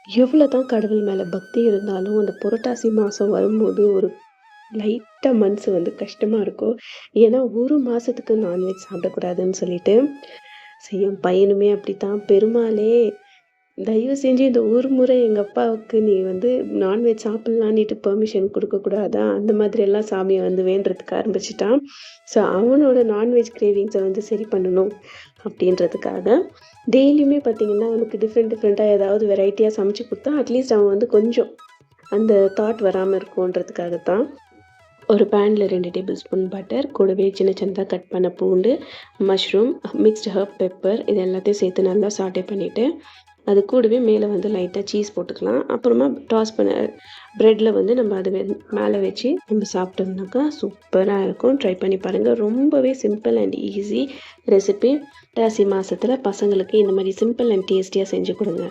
எவ்வளோ தான் கடவுள் மேல பக்தி இருந்தாலும், அந்த புரட்டாசி மாசம் வரும்போது ஒரு லைட்டா மனசு வந்து கஷ்டமா இருக்கும். ஏன்னா, 1 மாசத்துக்கு நான்வெஜ் சாப்பிடக்கூடாதுன்னு சொல்லிட்டு. சரி என் பையனுமே அப்படித்தான். பெருமாளே தயவு செஞ்சு இந்த ஒரு முறை எங்க அப்பாவுக்கு நீ வந்து நான்வெஜ் சாப்பிடலான்னுட்டு பெர்மிஷன் குடுக்கக்கூடாதா? அந்த மாதிரியெல்லாம் சாமிய வந்து வேண்டுறதுக்கு ஆரம்பிச்சுட்டான். ஸோ அவனோட நான்வெஜ் கிரேவிங்ஸ வந்து சரி பண்ணணும் அப்படின்றதுக்காக, டெய்லியுமே பார்த்தீங்கன்னா, அவனுக்கு டிஃப்ரெண்ட்டா ஏதாவது வெரைட்டியா சமைச்சு குடுத்தா, அட்லீஸ்ட் அவன் வந்து கொஞ்சம் அந்த தாட் வராம இருக்குன்றதுக்காக தான். ஒரு பேன்ல 2 டேபிள் ஸ்பூன் பட்டர், கூடவே சின்ன சின்னதா கட் பண்ண பூண்டு, மஷ்ரூம், மிக்ஸ்டு ஹெர்ப் பெப்பர் இது எல்லாத்தையும் சேர்த்து நல்லா சாட்டே பண்ணிட்டு, அது கூடவே மேலே வந்து லைட்டா சீஸ் போட்டுக்கலாம். அப்புறமா டாஸ் பண்ண பிரெட்ல வந்து நம்ம அது மேலே வச்சு நம்ம சாப்பிட்டோம்னாக்கா சூப்பரா இருக்கும். ட்ரை பண்ணி பாருங்க. ரொம்பவே சிம்பிள் அண்ட் ஈஸி ரெசிபி. புரட்டாசி மாசத்துல பசங்களுக்கு இந்த மாரி சிம்பிள் அண்ட் டேஸ்டியா செஞ்சு குடுங்க.